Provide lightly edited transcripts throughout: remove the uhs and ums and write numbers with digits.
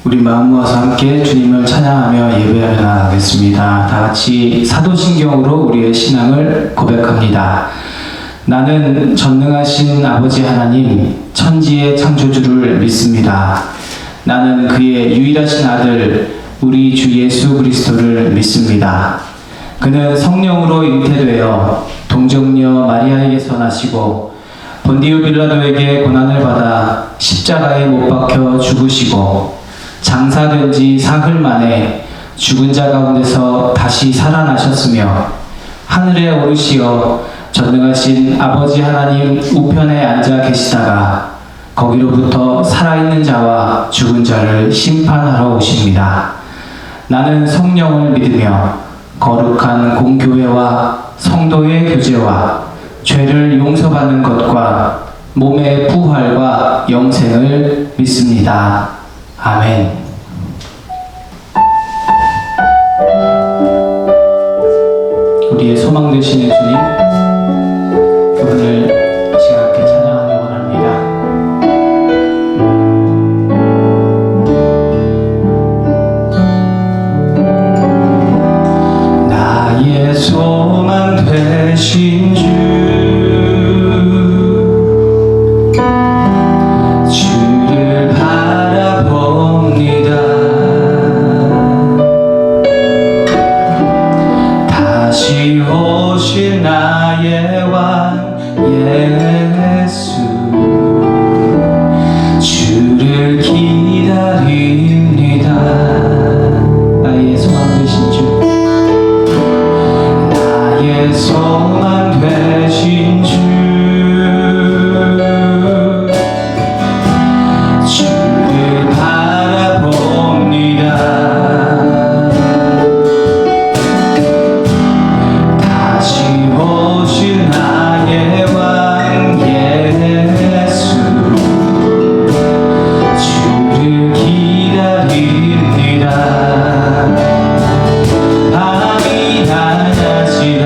우리 마음 모아서 함께 주님을 찬양하며 예배하며 나가겠습니다. 다 같이 사도신경으로 우리의 신앙을 고백합니다. 나는 전능하신 아버지 하나님, 천지의 창조주를 믿습니다. 나는 그의 유일하신 아들, 우리 주 예수 그리스도를 믿습니다. 그는 성령으로 잉태되어 동정녀 마리아에게서 나시고 본디오 빌라도에게 고난을 받아 십자가에 못 박혀 죽으시고 장사된 지 사흘 만에 죽은 자 가운데서 다시 살아나셨으며 하늘에 오르시어 전능하신 아버지 하나님 우편에 앉아 계시다가 거기로부터 살아있는 자와 죽은 자를 심판하러 오십니다. 나는 성령을 믿으며 거룩한 공교회와 성도의 교제와 죄를 용서받는 것과 몸의 부활과 영생을 믿습니다. 아멘. 우리의 소망 되시는 주님, 그분을 시간 함께 찬양하기 원합니다. 나의 소망 되신 주, 주를 바라봅니다. 다시 오실 나의 왕 예수, 주를 기다립니다. 나의 소망 되신 주, 나의 소망 되신 주, 주를 바라봅니다. 다시 오실 나의 왕 예수, 주를 기다립니다. 밤이 낮아지라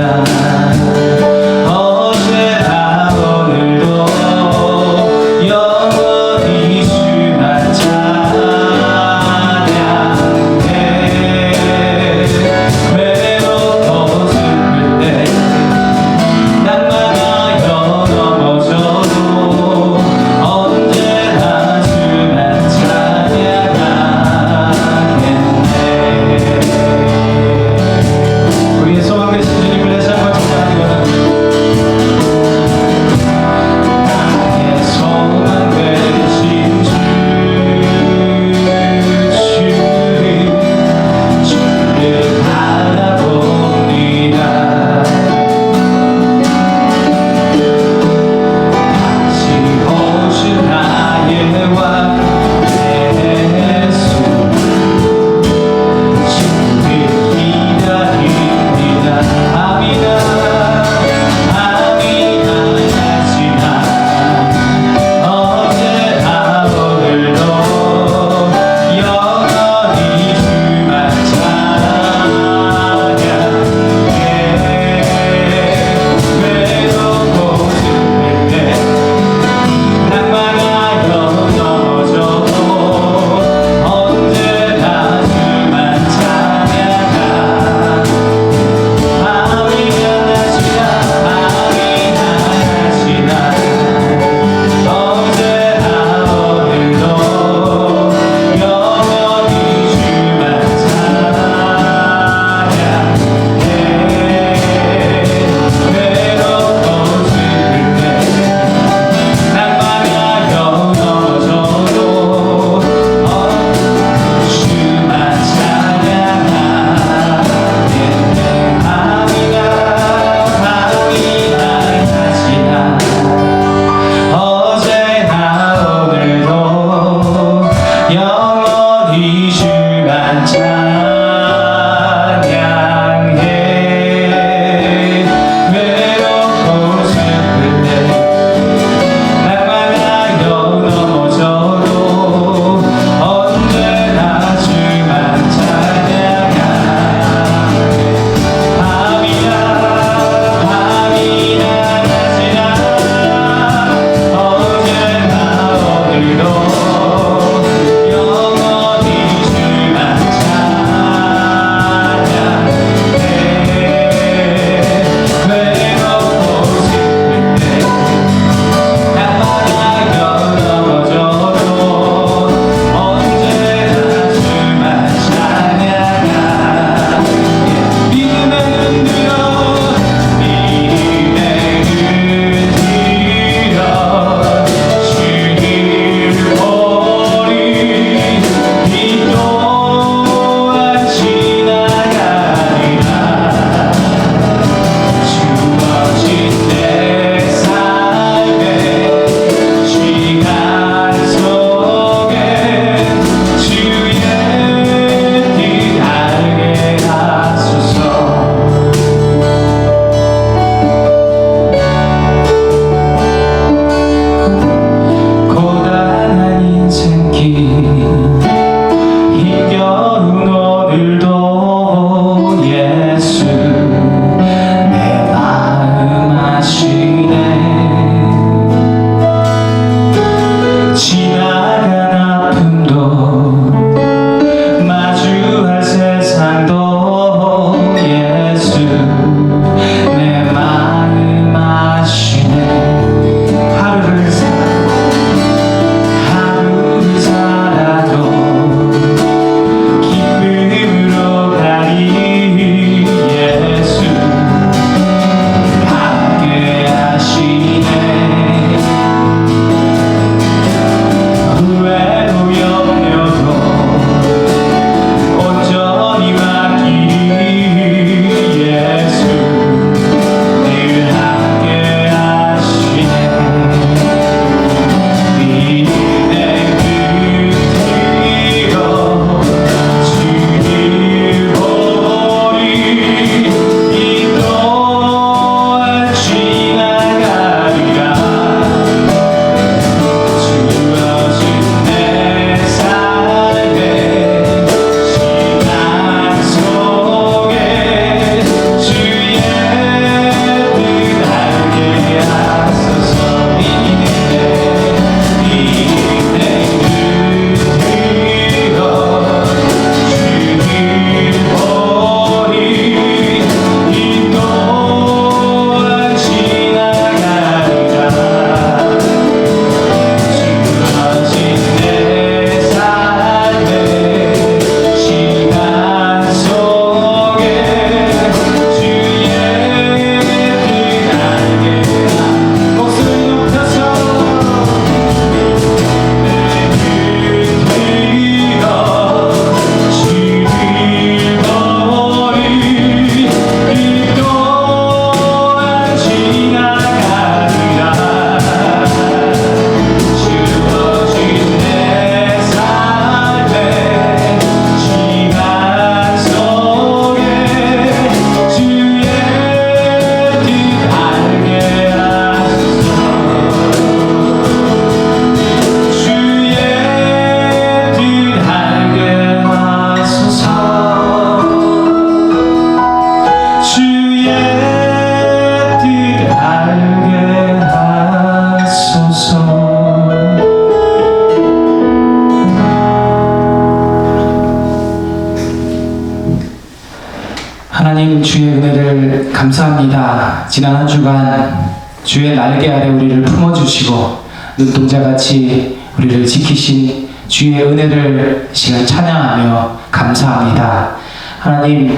감사합니다. 지난 한 주간 주의 날개 아래 우리를 품어주시고 눈동자같이 우리를 지키신 주의 은혜를 시간 찬양하며 감사합니다. 하나님,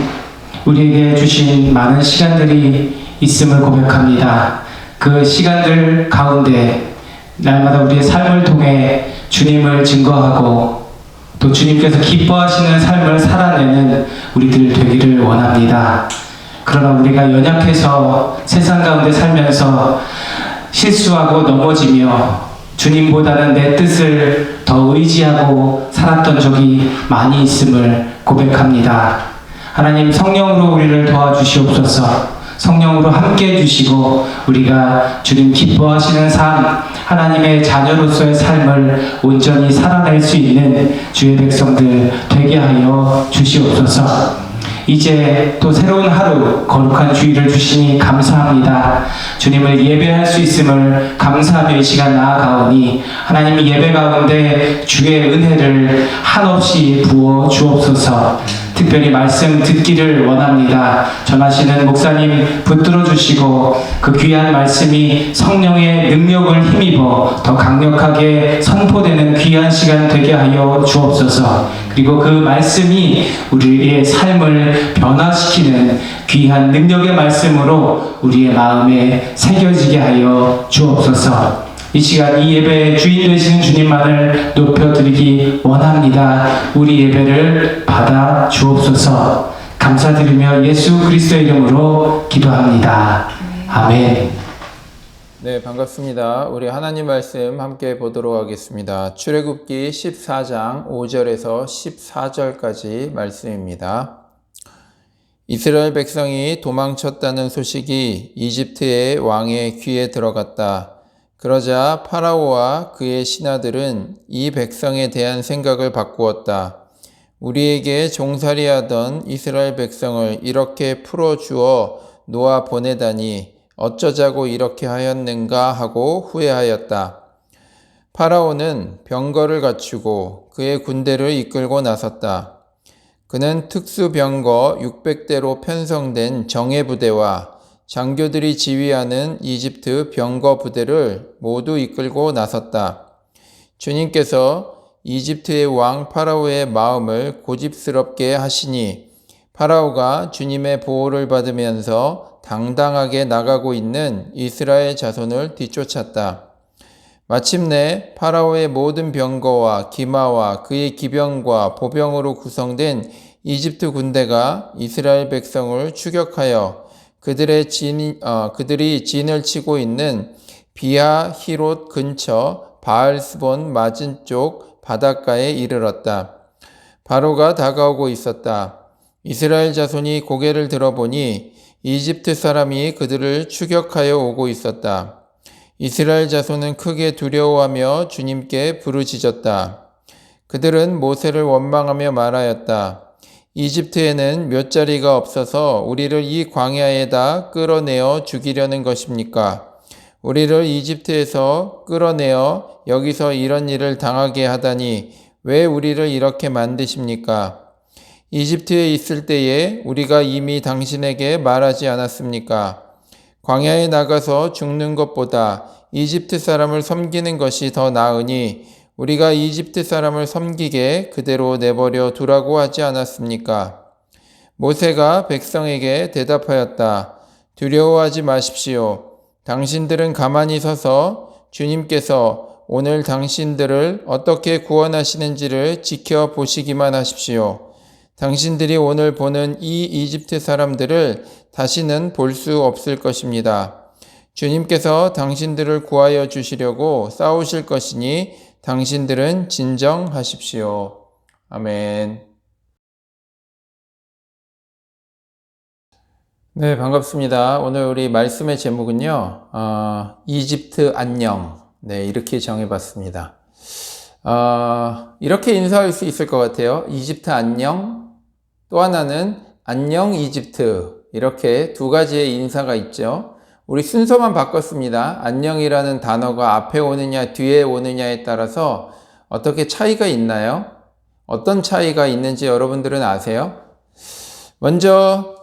우리에게 주신 많은 시간들이 있음을 고백합니다. 그 시간들 가운데 날마다 우리의 삶을 통해 주님을 증거하고 또 주님께서 기뻐하시는 삶을 살아내는 우리들 되기를 원합니다. 그러나 우리가 연약해서 세상 가운데 살면서 실수하고 넘어지며 주님보다는 내 뜻을 더 의지하고 살았던 적이 많이 있음을 고백합니다. 하나님, 성령으로 우리를 도와주시옵소서. 성령으로 함께 해주시고 우리가 주님 기뻐하시는 삶, 하나님의 자녀로서의 삶을 온전히 살아낼 수 있는 주의 백성들 되게 하여 주시옵소서. 이제 또 새로운 하루 거룩한 주일을 주시니 감사합니다. 주님을 예배할 수 있음을 감사하며 이 시간 나아가오니 하나님, 예배 가운데 주의 은혜를 한없이 부어 주옵소서. 특별히 말씀 듣기를 원합니다. 전하시는 목사님 붙들어 주시고 그 귀한 말씀이 성령의 능력을 힘입어 더 강력하게 선포되는 귀한 시간 되게 하여 주옵소서. 그리고 그 말씀이 우리의 삶을 변화시키는 귀한 능력의 말씀으로 우리의 마음에 새겨지게 하여 주옵소서. 이 시간 이 예배의 주인 되시는 주님만을 높여드리기 원합니다. 우리 예배를 받아 주옵소서. 감사드리며 예수 그리스도의 이름으로 기도합니다. 아멘. 네, 반갑습니다. 우리 하나님 말씀 함께 보도록 하겠습니다. 출애굽기 14장 5절에서 14절까지 말씀입니다. 이스라엘 백성이 도망쳤다는 소식이 이집트의 왕의 귀에 들어갔다. 그러자 파라오와 그의 신하들은 이 백성에 대한 생각을 바꾸었다. 우리에게 종살이하던 이스라엘 백성을 이렇게 풀어주어 놓아 보내다니 어쩌자고 이렇게 하였는가 하고 후회하였다. 파라오는 병거를 갖추고 그의 군대를 이끌고 나섰다. 그는 특수병거 600대로 편성된 정예부대와 장교들이 지휘하는 이집트 병거 부대를 모두 이끌고 나섰다. 주님께서 이집트의 왕 파라오의 마음을 고집스럽게 하시니 파라오가 주님의 보호를 받으면서 당당하게 나가고 있는 이스라엘 자손을 뒤쫓았다. 마침내 파라오의 모든 병거와 기마와 그의 기병과 보병으로 구성된 이집트 군대가 이스라엘 백성을 추격하여 그들이 진을 치고 있는 비하히롯 근처 바알스본 맞은쪽 바닷가에 이르렀다. 바로가 다가오고 있었다. 이스라엘 자손이 고개를 들어보니 이집트 사람이 그들을 추격하여 오고 있었다. 이스라엘 자손은 크게 두려워하며 주님께 부르짖었다. 그들은 모세를 원망하며 말하였다. 이집트에는 묫자리가 없어서 우리를 이 광야에다 끌어내어 죽이려는 것입니까? 우리를 이집트에서 끌어내어 여기서 이런 일을 당하게 하다니 왜 우리를 이렇게 만드십니까? 이집트에 있을 때에 우리가 이미 당신에게 말하지 않았습니까? 광야에 나가서 죽는 것보다 이집트 사람을 섬기는 것이 더 나으니 우리가 이집트 사람을 섬기게 그대로 내버려 두라고 하지 않았습니까? 모세가 백성에게 대답하였다. 두려워하지 마십시오. 당신들은 가만히 서서 주님께서 오늘 당신들을 어떻게 구원하시는지를 지켜보시기만 하십시오. 당신들이 오늘 보는 이 이집트 사람들을 다시는 볼 수 없을 것입니다. 주님께서 당신들을 구하여 주시려고 싸우실 것이니 당신들은 진정하십시오. 아멘. 네, 반갑습니다. 오늘 우리 말씀의 제목은요, 이집트 안녕. 네, 이렇게 정해봤습니다. 이렇게 인사할 수 있을 것 같아요. 이집트 안녕. 또 하나는 안녕 이집트. 이렇게 두 가지의 인사가 있죠. 우리 순서만 바꿨습니다. 안녕이라는 단어가 앞에 오느냐 뒤에 오느냐에 따라서 어떻게 차이가 있나요? 어떤 차이가 있는지 여러분들은 아세요? 먼저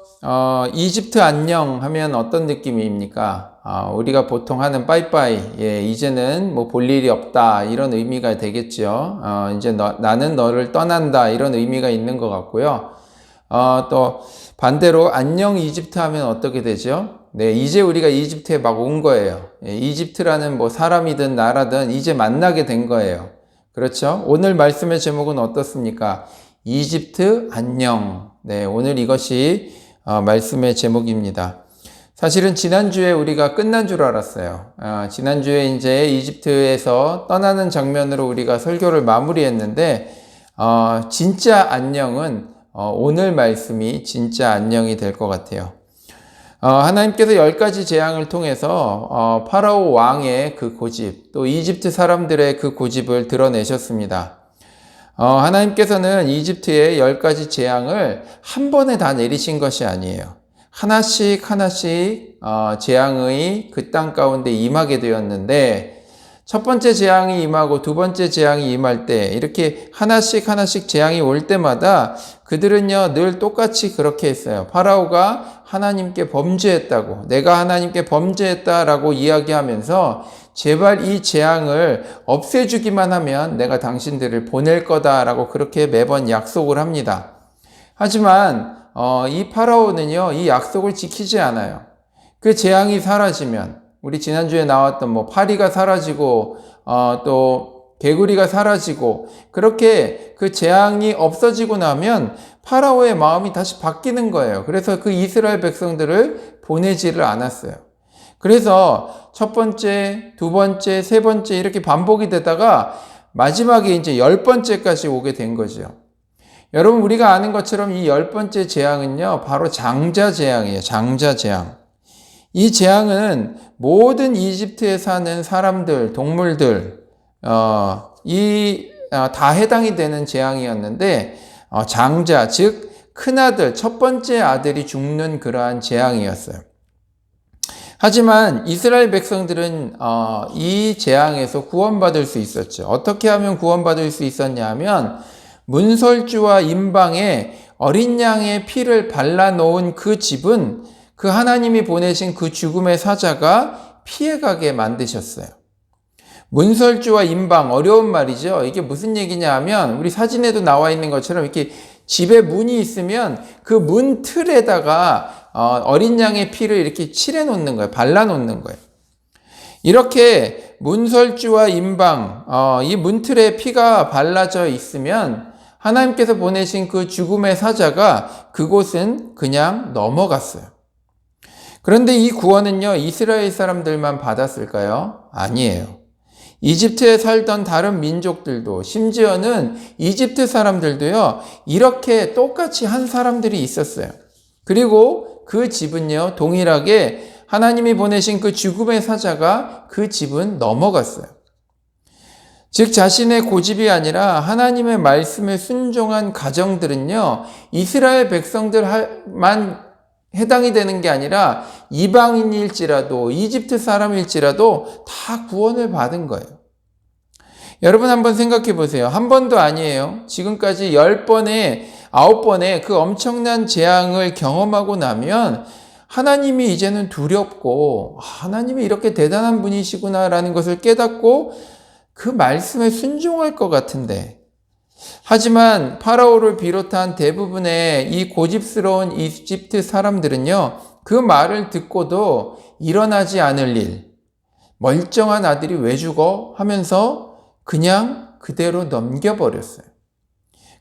이집트 안녕 하면 어떤 느낌입니까? 우리가 보통 하는 빠이빠이, 예, 이제는 뭐 볼 일이 없다, 이런 의미가 되겠죠. 이제 나는 너를 떠난다, 이런 의미가 있는 것 같고요. 또 반대로 안녕 이집트 하면 어떻게 되죠? 네, 이제 우리가 이집트에 막 온 거예요. 예, 이집트라는 뭐 사람이든 나라든 이제 만나게 된 거예요. 그렇죠? 오늘 말씀의 제목은 어떻습니까? 이집트 안녕. 네, 오늘 이것이 말씀의 제목입니다. 사실은 지난주에 우리가 끝난 줄 알았어요. 지난주에 이제 이집트에서 떠나는 장면으로 우리가 설교를 마무리했는데, 진짜 안녕은 오늘 말씀이 진짜 안녕이 될 것 같아요. 하나님께서 10가지 재앙을 통해서 파라오 왕의 그 고집, 또 이집트 사람들의 그 고집을 드러내셨습니다. 하나님께서는 이집트의 10가지 재앙을 한 번에 다 내리신 것이 아니에요. 하나씩 재앙의 그 땅 가운데 임하게 되었는데, 첫 번째 재앙이 임하고 두 번째 재앙이 임할 때 이렇게 하나씩 재앙이 올 때마다 그들은요 늘 똑같이 그렇게 했어요. 파라오가 하나님께 범죄했다고, 내가 하나님께 범죄했다라고 이야기하면서 제발 이 재앙을 없애주기만 하면 내가 당신들을 보낼 거다라고 그렇게 매번 약속을 합니다. 하지만 이 파라오는요 이 약속을 지키지 않아요. 그 재앙이 사라지면, 우리 지난주에 나왔던 뭐 파리가 사라지고 또 개구리가 사라지고 그렇게 그 재앙이 없어지고 나면 파라오의 마음이 다시 바뀌는 거예요. 그래서 그 이스라엘 백성들을 보내지를 않았어요. 그래서 첫 번째, 두 번째, 세 번째 이렇게 반복이 되다가 마지막에 이제 10번째까지 오게 된 거죠. 여러분, 우리가 아는 것처럼 이 10번째 재앙은요 바로 장자 재앙이에요. 장자 재앙. 이 재앙은 모든 이집트에 사는 사람들, 동물들, 다 해당이 되는 재앙이었는데, 장자, 즉, 큰아들, 첫 번째 아들이 죽는 그러한 재앙이었어요. 하지만 이스라엘 백성들은 이 재앙에서 구원받을 수 있었죠. 어떻게 하면 구원받을 수 있었냐 하면, 문설주와 임방에 어린 양의 피를 발라놓은 그 집은 그 하나님이 보내신 그 죽음의 사자가 피해가게 만드셨어요. 문설주와 임방, 어려운 말이죠. 이게 무슨 얘기냐 하면 우리 사진에도 나와 있는 것처럼 이렇게 집에 문이 있으면 그 문 틀에다가 어린 양의 피를 이렇게 칠해 놓는 거예요. 발라 놓는 거예요. 이렇게 문설주와 임방, 이 문틀에 피가 발라져 있으면 하나님께서 보내신 그 죽음의 사자가 그곳은 그냥 넘어갔어요. 그런데 이 구원은요, 이스라엘 사람들만 받았을까요? 아니에요. 이집트에 살던 다른 민족들도, 심지어는 이집트 사람들도요, 이렇게 똑같이 한 사람들이 있었어요. 그리고 그 집은요, 동일하게 하나님이 보내신 그 죽음의 사자가 그 집은 넘어갔어요. 즉, 자신의 고집이 아니라 하나님의 말씀에 순종한 가정들은요, 이스라엘 백성들만 해당이 되는 게 아니라 이방인일지라도 이집트 사람일지라도 다 구원을 받은 거예요. 여러분 한번 생각해 보세요. 한 번도 아니에요. 지금까지 10번에 9번의 그 엄청난 재앙을 경험하고 나면 하나님이 이제는 두렵고 하나님이 이렇게 대단한 분이시구나라는 것을 깨닫고 그 말씀에 순종할 것 같은데, 하지만 파라오를 비롯한 대부분의 이 고집스러운 이집트 사람들은요, 그 말을 듣고도 일어나지 않을 일, 멀쩡한 아들이 왜 죽어? 하면서 그냥 그대로 넘겨버렸어요.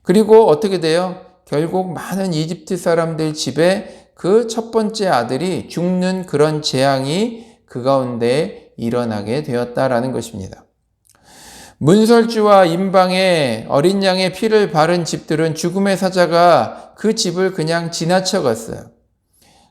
그리고 어떻게 돼요? 결국 많은 이집트 사람들 집에 그 첫 번째 아들이 죽는 그런 재앙이 그 가운데 일어나게 되었다라는 것입니다. 문설주와 임방에 어린 양의 피를 바른 집들은 죽음의 사자가 그 집을 그냥 지나쳐 갔어요.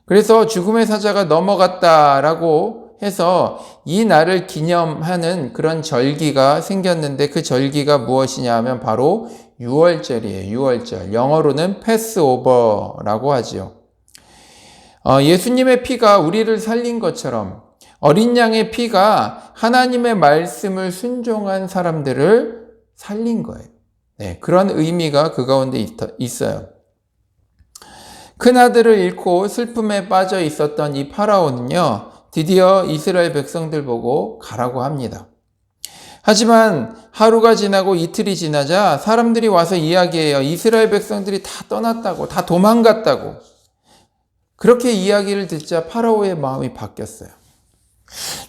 그래서 죽음의 사자가 넘어갔다라고 해서 이 날을 기념하는 그런 절기가 생겼는데, 그 절기가 무엇이냐 하면 바로 유월절이에요. 유월절. 영어로는 패스오버라고 하지요. 예수님의 피가 우리를 살린 것처럼 어린 양의 피가 하나님의 말씀을 순종한 사람들을 살린 거예요. 네, 그런 의미가 그 가운데 있어요. 큰아들을 잃고 슬픔에 빠져 있었던 이 파라오는요, 드디어 이스라엘 백성들 보고 가라고 합니다. 하지만 하루가 지나고 이틀이 지나자 사람들이 와서 이야기해요. 이스라엘 백성들이 다 떠났다고, 다 도망갔다고. 그렇게 이야기를 듣자 파라오의 마음이 바뀌었어요.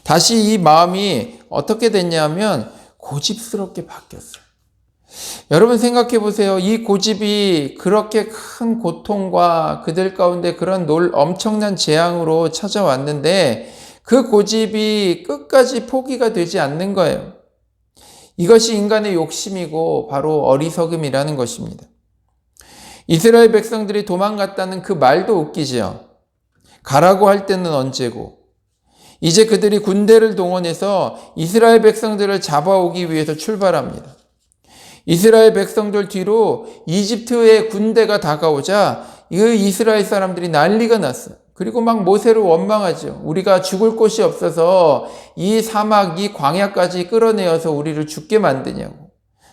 다시 이 마음이 어떻게 됐냐면 고집스럽게 바뀌었어요. 여러분 생각해 보세요. 이 고집이 그렇게 큰 고통과 그들 가운데 그런 엄청난 재앙으로 찾아왔는데 그 고집이 끝까지 포기가 되지 않는 거예요. 이것이 인간의 욕심이고 바로 어리석음이라는 것입니다. 이스라엘 백성들이 도망갔다는 그 말도 웃기죠. 가라고 할 때는 언제고, 이제 그들이 군대를 동원해서 이스라엘 백성들을 잡아오기 위해서 출발합니다. 이스라엘 백성들 뒤로 이집트의 군대가 다가오자 이 이스라엘 사람들이 난리가 났어요. 그리고 막 모세를 원망하죠. 우리가 죽을 곳이 없어서 이 사막, 이 광야까지 끌어내어서 우리를 죽게 만드냐고.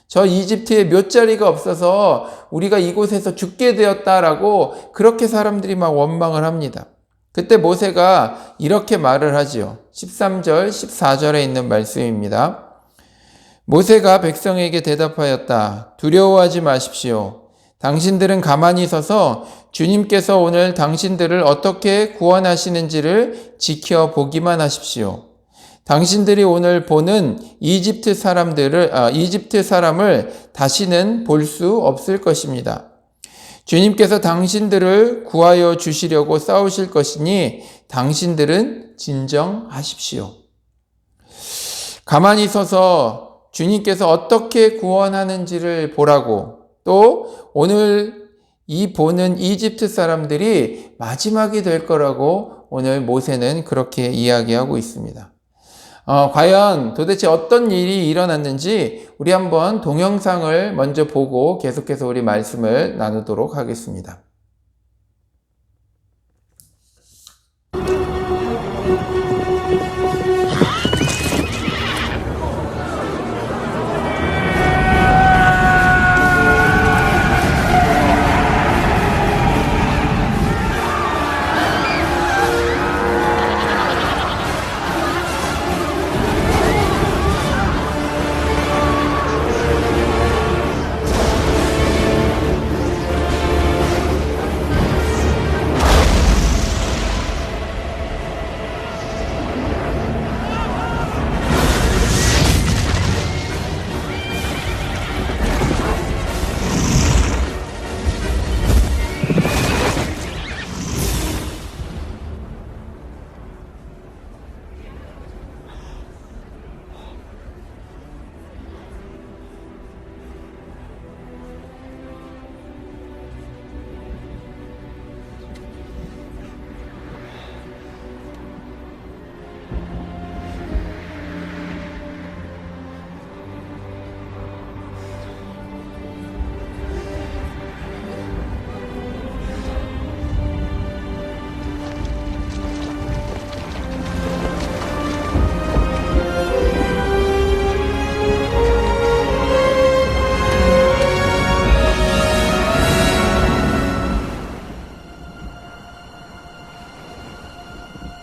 저 이집트에 몇 자리가 없어서 우리가 이곳에서 죽게 되었다라고 그렇게 사람들이 막 원망을 합니다. 그때 모세가 이렇게 말을 하지요. 13절, 14절에 있는 말씀입니다. 모세가 백성에게 대답하였다. 두려워하지 마십시오. 당신들은 가만히 서서 주님께서 오늘 당신들을 어떻게 구원하시는지를 지켜보기만 하십시오. 당신들이 오늘 보는 이집트 사람을 다시는 볼 수 없을 것입니다. 주님께서 당신들을 구하여 주시려고 싸우실 것이니 당신들은 진정하십시오. 가만히 서서 주님께서 어떻게 구원하는지를 보라고, 또 오늘 이 보는 이집트 사람들이 마지막이 될 거라고 오늘 모세는 그렇게 이야기하고 있습니다. 과연 도대체 어떤 일이 일어났는지 우리 한번 동영상을 먼저 보고 계속해서 우리 말씀을 나누도록 하겠습니다.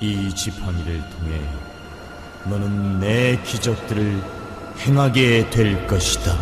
이 지팡이를 통해 너는 내 기적들을 행하게 될 것이다.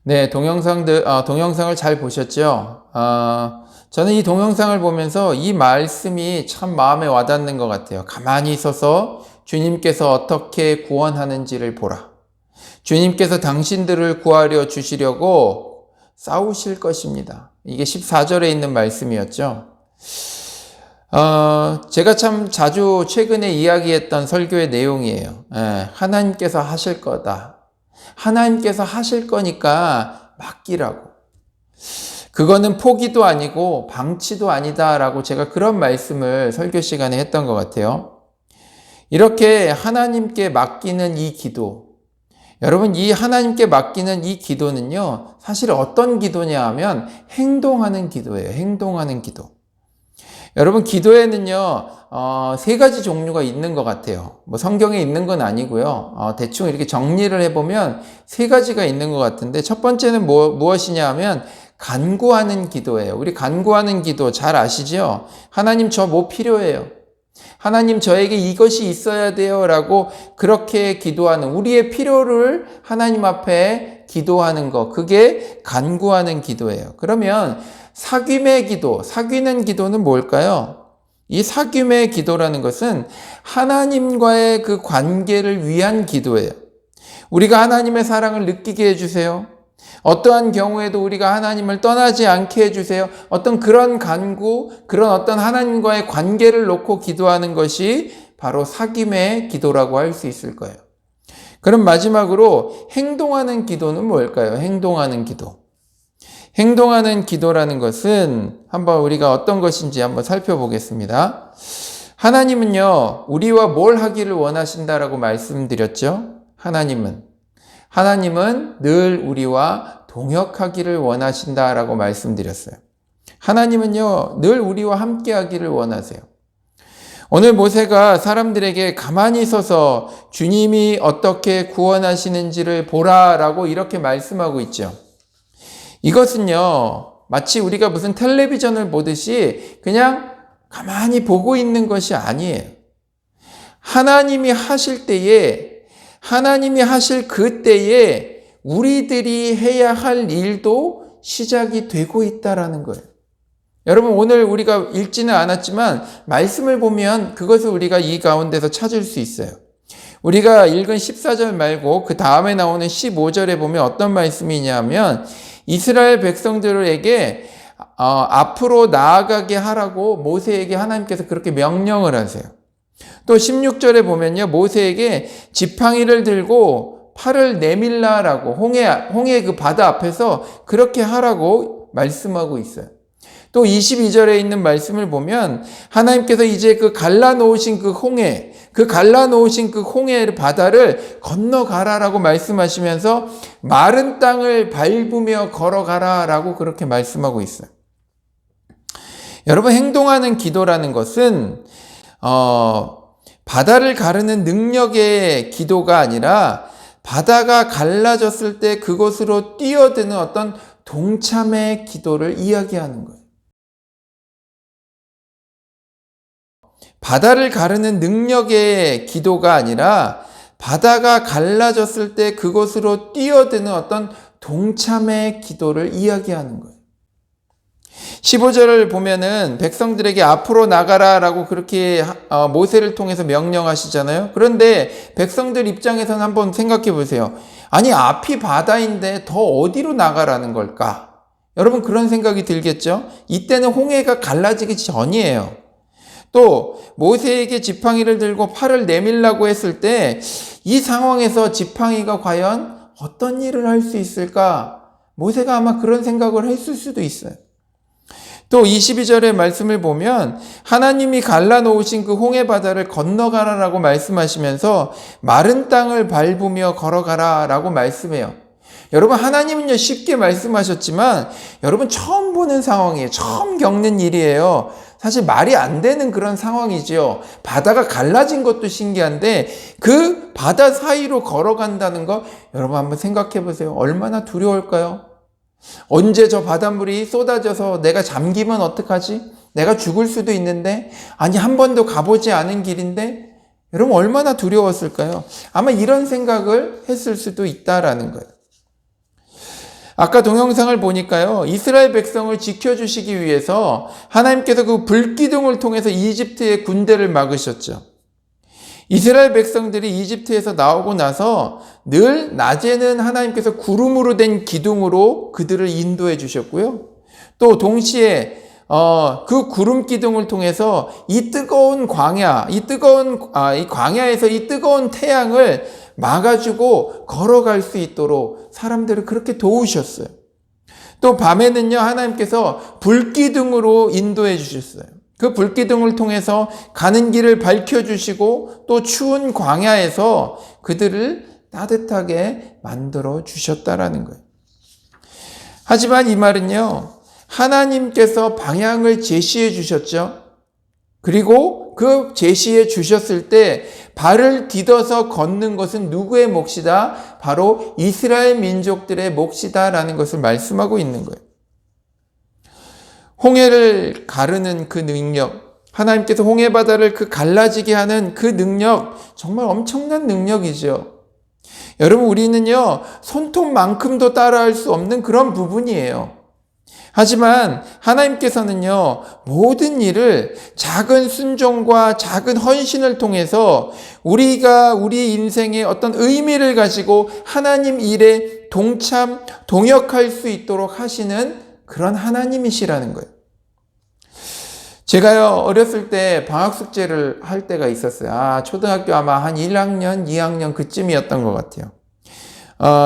네, 동영상을 잘 보셨죠? 저는 이 동영상을 보면서 이 말씀이 참 마음에 와닿는 것 같아요. 가만히 있어서 주님께서 어떻게 구원하는지를 보라. 주님께서 당신들을 구하려 주시려고 싸우실 것입니다. 이게 14절에 있는 말씀이었죠. 제가 참 자주 최근에 이야기했던 설교의 내용이에요. 하나님께서 하실 거다. 하나님께서 하실 거니까 맡기라고. 그거는 포기도 아니고 방치도 아니다라고 제가 그런 말씀을 설교 시간에 했던 것 같아요. 이렇게 하나님께 맡기는 이 기도, 여러분 이 하나님께 맡기는 이 기도는요, 사실 어떤 기도냐 하면 행동하는 기도예요. 행동하는 기도. 여러분 기도에는요, 세 가지 종류가 있는 것 같아요. 뭐 성경에 있는 건 아니고요. 대충 이렇게 정리를 해보면 세 가지가 있는 것 같은데, 첫 번째는 무엇이냐 하면 간구하는 기도예요. 우리 간구하는 기도 잘 아시죠? 하나님 저 뭐 필요해요? 하나님 저에게 이것이 있어야 돼요 라고 그렇게 기도하는, 우리의 필요를 하나님 앞에 기도하는 거, 그게 간구하는 기도예요. 그러면 사귐의 기도, 사귀는 기도는 뭘까요? 이 사귐의 기도라는 것은 하나님과의 그 관계를 위한 기도예요. 우리가 하나님의 사랑을 느끼게 해주세요. 어떠한 경우에도 우리가 하나님을 떠나지 않게 해주세요. 어떤 그런 간구, 그런 어떤 하나님과의 관계를 놓고 기도하는 것이 바로 사귐의 기도라고 할 수 있을 거예요. 그럼 마지막으로 행동하는 기도는 뭘까요? 행동하는 기도. 행동하는 기도라는 것은 한번 우리가 어떤 것인지 한번 살펴보겠습니다. 하나님은요, 우리와 뭘 하기를 원하신다라고 말씀드렸죠? 하나님은 늘 우리와 동역하기를 원하신다라고 말씀드렸어요. 하나님은요, 늘 우리와 함께 하기를 원하세요. 오늘 모세가 사람들에게 가만히 서서 주님이 어떻게 구원하시는지를 보라라고 이렇게 말씀하고 있죠. 이것은요, 마치 우리가 무슨 텔레비전을 보듯이 그냥 가만히 보고 있는 것이 아니에요. 하나님이 하실 그때에 우리들이 해야 할 일도 시작이 되고 있다라는 거예요. 여러분 오늘 우리가 읽지는 않았지만 말씀을 보면 그것을 우리가 이 가운데서 찾을 수 있어요. 우리가 읽은 14절 말고 그 다음에 나오는 15절에 보면 어떤 말씀이냐면 이스라엘 백성들에게 앞으로 나아가게 하라고 모세에게 하나님께서 그렇게 명령을 하세요. 또 16절에 보면요, 모세에게 지팡이를 들고 팔을 내밀라라고 홍해 그 바다 앞에서 그렇게 하라고 말씀하고 있어요. 또 22절에 있는 말씀을 보면 하나님께서 이제 그 갈라놓으신 그 홍해 바다를 건너가라라고 말씀하시면서 마른 땅을 밟으며 걸어가라라고 그렇게 말씀하고 있어요. 여러분 행동하는 기도라는 것은 바다를 가르는 능력의 기도가 아니라 바다가 갈라졌을 때 그곳으로 뛰어드는 어떤 동참의 기도를 이야기하는 거예요. 바다를 가르는 능력의 기도가 아니라 바다가 갈라졌을 때 그곳으로 뛰어드는 어떤 동참의 기도를 이야기하는 거예요. 15절을 보면은 백성들에게 앞으로 나가라라고 그렇게 모세를 통해서 명령하시잖아요. 그런데 백성들 입장에서는 한번 생각해 보세요. 아니 앞이 바다인데 더 어디로 나가라는 걸까? 여러분 그런 생각이 들겠죠? 이때는 홍해가 갈라지기 전이에요. 또 모세에게 지팡이를 들고 팔을 내밀라고 했을 때 이 상황에서 지팡이가 과연 어떤 일을 할 수 있을까? 모세가 아마 그런 생각을 했을 수도 있어요. 또 22절의 말씀을 보면 하나님이 갈라놓으신 그 홍해 바다를 건너가라라고 말씀하시면서 마른 땅을 밟으며 걸어가라라고 말씀해요. 여러분 하나님은요 쉽게 말씀하셨지만 여러분 처음 보는 상황이에요. 처음 겪는 일이에요. 사실 말이 안 되는 그런 상황이죠. 바다가 갈라진 것도 신기한데 그 바다 사이로 걸어간다는 거 여러분 한번 생각해 보세요. 얼마나 두려울까요? 언제 저 바닷물이 쏟아져서 내가 잠기면 어떡하지? 내가 죽을 수도 있는데 아니 한 번도 가보지 않은 길인데 여러분 얼마나 두려웠을까요? 아마 이런 생각을 했을 수도 있다라는 거예요. 아까 동영상을 보니까요, 이스라엘 백성을 지켜주시기 위해서 하나님께서 그 불기둥을 통해서 이집트의 군대를 막으셨죠. 이스라엘 백성들이 이집트에서 나오고 나서 늘 낮에는 하나님께서 구름으로 된 기둥으로 그들을 인도해 주셨고요. 또 동시에 그 구름 기둥을 통해서 이 뜨거운 광야, 이 광야에서 이 뜨거운 태양을 막아주고 걸어갈 수 있도록 사람들을 그렇게 도우셨어요. 또 밤에는요, 하나님께서 불기둥으로 인도해 주셨어요. 그 불기둥을 통해서 가는 길을 밝혀주시고 또 추운 광야에서 그들을 따뜻하게 만들어 주셨다라는 거예요. 하지만 이 말은요, 하나님께서 방향을 제시해 주셨죠. 그리고 그 제시해 주셨을 때 발을 디뎌서 걷는 것은 누구의 몫이다? 바로 이스라엘 민족들의 몫이다라는 것을 말씀하고 있는 거예요. 홍해를 가르는 그 능력, 하나님께서 홍해 바다를 그 갈라지게 하는 그 능력, 정말 엄청난 능력이죠. 여러분, 우리는요, 손톱만큼도 따라할 수 없는 그런 부분이에요. 하지만 하나님께서는요, 모든 일을 작은 순종과 작은 헌신을 통해서 우리가 우리 인생에 어떤 의미를 가지고 하나님 일에 동역할 수 있도록 하시는 그런 하나님이시라는 거예요. 제가요, 어렸을 때 방학 숙제를 할 때가 있었어요. 초등학교 아마 한 1학년, 2학년 그쯤이었던 것 같아요.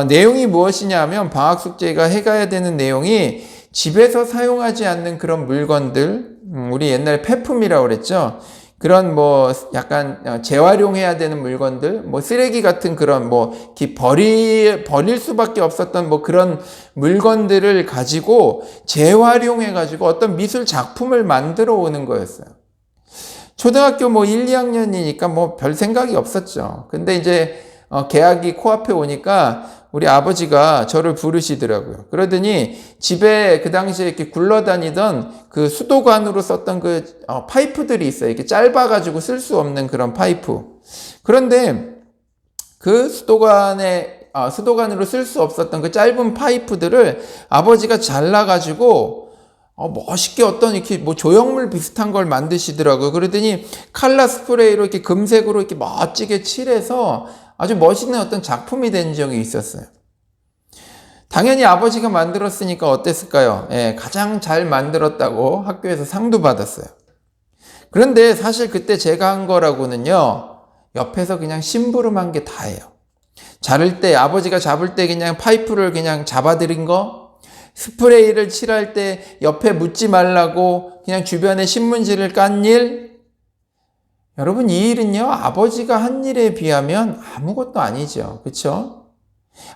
내용이 무엇이냐 하면 방학 숙제가 해가야 되는 내용이 집에서 사용하지 않는 그런 물건들, 우리 옛날에 폐품이라고 그랬죠. 그런 약간 재활용해야 되는 물건들, 쓰레기 같은 그런 버릴 수밖에 없었던 그런 물건들을 가지고 재활용해 가지고 어떤 미술 작품을 만들어 오는 거였어요. 초등학교 1, 2학년이니까 별 생각이 없었죠. 근데 이제 개학이 코앞에 오니까 우리 아버지가 저를 부르시더라고요. 그러더니 집에 그 당시에 이렇게 굴러다니던 그 수도관으로 썼던 그 파이프들이 있어요. 이렇게 짧아가지고 쓸 수 없는 그런 파이프. 그런데 그 수도관으로 쓸 수 없었던 그 짧은 파이프들을 아버지가 잘라가지고 멋있게 어떤 이렇게 조형물 비슷한 걸 만드시더라고요. 그러더니 칼라 스프레이로 이렇게 금색으로 이렇게 멋지게 칠해서 아주 멋있는 어떤 작품이 된 적이 있었어요. 당연히 아버지가 만들었으니까 어땠을까요? 가장 잘 만들었다고 학교에서 상도 받았어요. 그런데 사실 그때 제가 한 거라고는요, 옆에서 그냥 심부름한 게 다예요. 자를 때, 아버지가 잡을 때 그냥 파이프를 그냥 잡아드린 거, 스프레이를 칠할 때 옆에 묻지 말라고 그냥 주변에 신문지를 깐 일, 여러분, 이 일은요, 아버지가 한 일에 비하면 아무것도 아니죠. 그렇죠?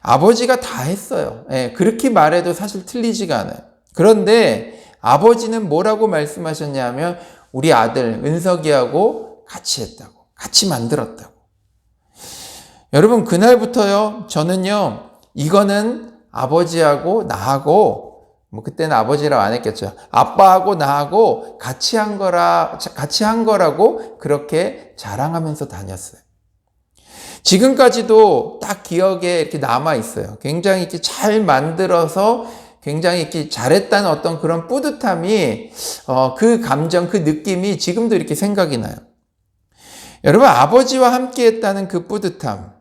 아버지가 다 했어요. 그렇게 말해도 사실 틀리지가 않아요. 그런데 아버지는 뭐라고 말씀하셨냐면 우리 아들 은석이하고 같이 했다고. 같이 만들었다고. 여러분, 그날부터요, 저는요, 이거는 아버지하고 나하고 그때는 아버지라고 안 했겠죠. 아빠하고 나하고 같이 한 거라고 그렇게 자랑하면서 다녔어요. 지금까지도 딱 기억에 이렇게 남아 있어요. 굉장히 이렇게 잘 만들어서 굉장히 이렇게 잘했다는 어떤 그런 뿌듯함이, 그 감정, 그 느낌이 지금도 이렇게 생각이 나요. 여러분, 아버지와 함께 했다는 그 뿌듯함,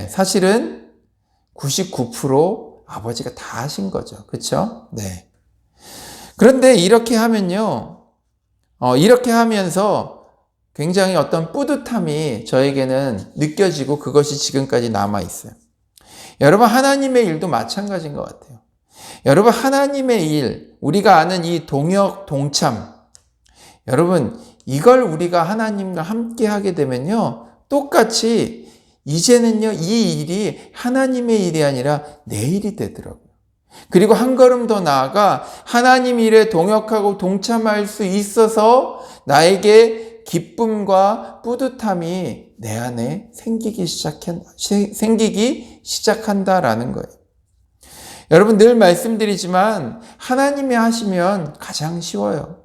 사실은 99% 아버지가 다 하신 거죠. 그렇죠? 네. 그런데 이렇게 하면요, 이렇게 하면서 굉장히 어떤 뿌듯함이 저에게는 느껴지고 그것이 지금까지 남아 있어요. 여러분, 하나님의 일도 마찬가지인 것 같아요. 여러분, 하나님의 일, 우리가 아는 이 동역, 동참, 여러분, 이걸 우리가 하나님과 함께 하게 되면요, 똑같이 이제는요, 이 일이 하나님의 일이 아니라 내 일이 되더라고요. 그리고 한 걸음 더 나아가 하나님 일에 동역하고 동참할 수 있어서 나에게 기쁨과 뿌듯함이 내 안에 생기기 시작한다라는 거예요. 여러분, 늘 말씀드리지만 하나님이 하시면 가장 쉬워요.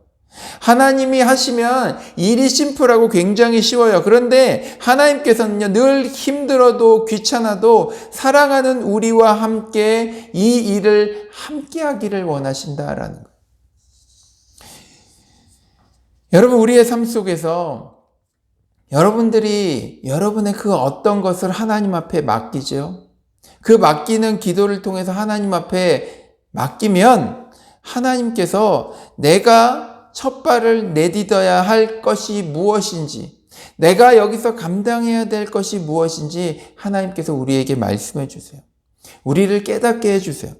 하나님이 하시면 일이 심플하고 굉장히 쉬워요. 그런데 하나님께서는요, 늘 힘들어도 귀찮아도 사랑하는 우리와 함께 이 일을 함께 하기를 원하신다라는 거예요. 여러분, 우리의 삶 속에서 여러분들이 여러분의 그 어떤 것을 하나님 앞에 맡기죠. 그 맡기는 기도를 통해서 하나님 앞에 맡기면 하나님께서 내가 첫 발을 내딛어야 할 것이 무엇인지, 내가 여기서 감당해야 될 것이 무엇인지 하나님께서 우리에게 말씀해 주세요. 우리를 깨닫게 해주세요.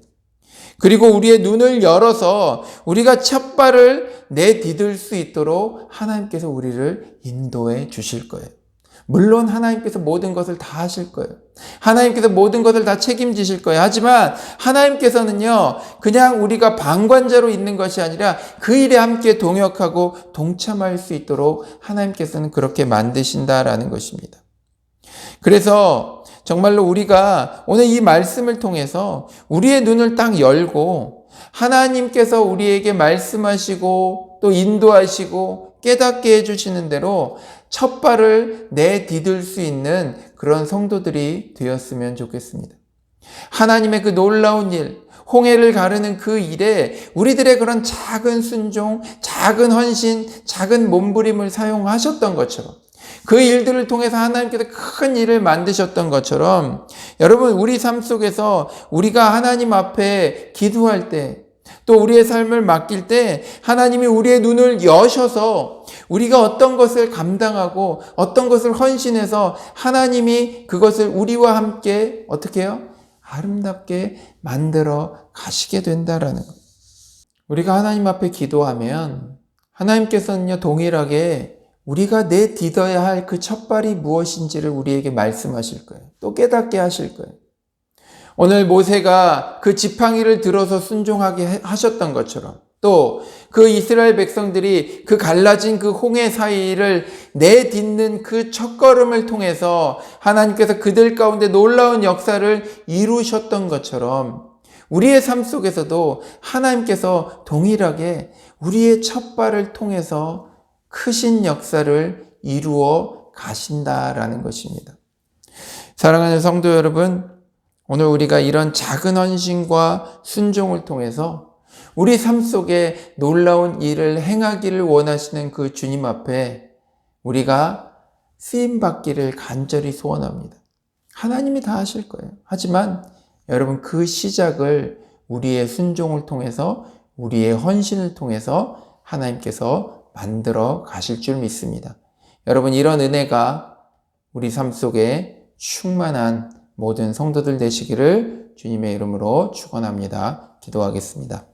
그리고 우리의 눈을 열어서 우리가 첫 발을 내디딜 수 있도록 하나님께서 우리를 인도해 주실 거예요. 물론 하나님께서 모든 것을 다 하실 거예요. 하나님께서 모든 것을 다 책임지실 거예요. 하지만 하나님께서는요, 그냥 우리가 방관자로 있는 것이 아니라 그 일에 함께 동역하고 동참할 수 있도록 하나님께서는 그렇게 만드신다라는 것입니다. 그래서 정말로 우리가 오늘 이 말씀을 통해서 우리의 눈을 딱 열고 하나님께서 우리에게 말씀하시고 또 인도하시고 깨닫게 해주시는 대로 첫 발을 내디딜 수 있는 그런 성도들이 되었으면 좋겠습니다. 하나님의 그 놀라운 일, 홍해를 가르는 그 일에 우리들의 그런 작은 순종, 작은 헌신, 작은 몸부림을 사용하셨던 것처럼, 그 일들을 통해서 하나님께서 큰 일을 만드셨던 것처럼, 여러분, 우리 삶 속에서 우리가 하나님 앞에 기도할 때, 또 우리의 삶을 맡길 때 하나님이 우리의 눈을 여셔서 우리가 어떤 것을 감당하고 어떤 것을 헌신해서 하나님이 그것을 우리와 함께 어떻게 해요? 아름답게 만들어 가시게 된다라는 거예요. 우리가 하나님 앞에 기도하면 하나님께서는요, 동일하게 우리가 내딛어야 할 그 첫발이 무엇인지를 우리에게 말씀하실 거예요. 또 깨닫게 하실 거예요. 오늘 모세가 그 지팡이를 들어서 순종하게 하셨던 것처럼, 또 그 이스라엘 백성들이 그 갈라진 그 홍해 사이를 내딛는 그 첫걸음을 통해서 하나님께서 그들 가운데 놀라운 역사를 이루셨던 것처럼, 우리의 삶 속에서도 하나님께서 동일하게 우리의 첫발을 통해서 크신 역사를 이루어 가신다라는 것입니다. 사랑하는 성도 여러분, 오늘 우리가 이런 작은 헌신과 순종을 통해서 우리 삶 속에 놀라운 일을 행하기를 원하시는 그 주님 앞에 우리가 쓰임받기를 간절히 소원합니다. 하나님이 다 하실 거예요. 하지만 여러분, 그 시작을 우리의 순종을 통해서, 우리의 헌신을 통해서 하나님께서 만들어 가실 줄 믿습니다. 여러분, 이런 은혜가 우리 삶 속에 충만한 모든 성도들 되시기를 주님의 이름으로 축원합니다. 기도하겠습니다.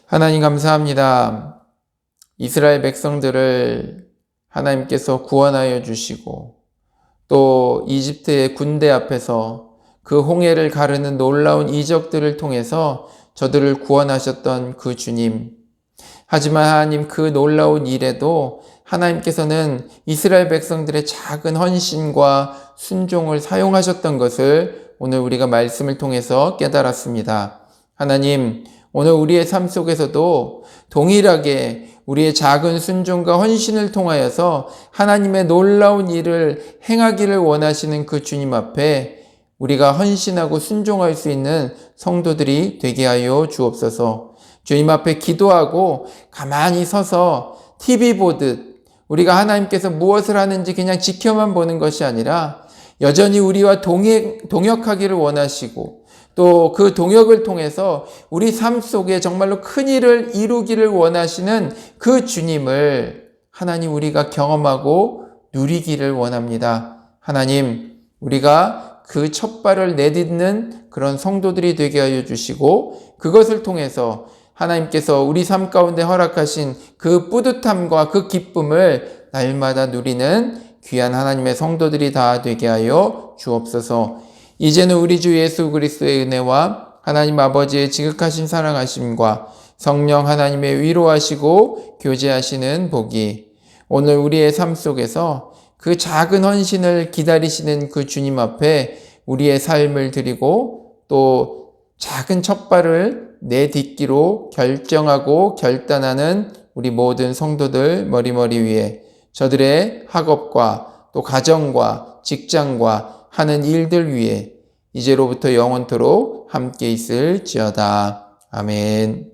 하나님, 감사합니다. 이스라엘 백성들을 하나님께서 구원하여 주시고, 또 이집트의 군대 앞에서 그 홍해를 가르는 놀라운 이적들을 통해서 저들을 구원하셨던 그 주님. 하지만 하나님, 그 놀라운 일에도 하나님께서는 이스라엘 백성들의 작은 헌신과 순종을 사용하셨던 것을 오늘 우리가 말씀을 통해서 깨달았습니다. 하나님, 오늘 우리의 삶 속에서도 동일하게 우리의 작은 순종과 헌신을 통하여서 하나님의 놀라운 일을 행하기를 원하시는 그 주님 앞에 우리가 헌신하고 순종할 수 있는 성도들이 되게 하여 주옵소서. 주님 앞에 기도하고 가만히 서서 TV 보듯 우리가 하나님께서 무엇을 하는지 그냥 지켜만 보는 것이 아니라 여전히 우리와 동역하기를 원하시고, 또 그 동역을 통해서 우리 삶 속에 정말로 큰 일을 이루기를 원하시는 그 주님을 하나님, 우리가 경험하고 누리기를 원합니다. 하나님, 우리가 그 첫 발을 내딛는 그런 성도들이 되게 하여 주시고, 그것을 통해서 하나님께서 우리 삶 가운데 허락하신 그 뿌듯함과 그 기쁨을 날마다 누리는 귀한 하나님의 성도들이 다 되게 하여 주옵소서. 이제는 우리 주 예수 그리스도의 은혜와 하나님 아버지의 지극하신 사랑하심과 성령 하나님의 위로하시고 교제하시는 복이 오늘 우리의 삶 속에서 그 작은 헌신을 기다리시는 그 주님 앞에 우리의 삶을 드리고, 또 작은 첫발을 내딛기로 결정하고 결단하는 우리 모든 성도들 머리머리 위에 저들의 학업과 또 가정과 직장과 하는 일들 위에 이제로부터 영원토록 함께 있을지어다. 아멘.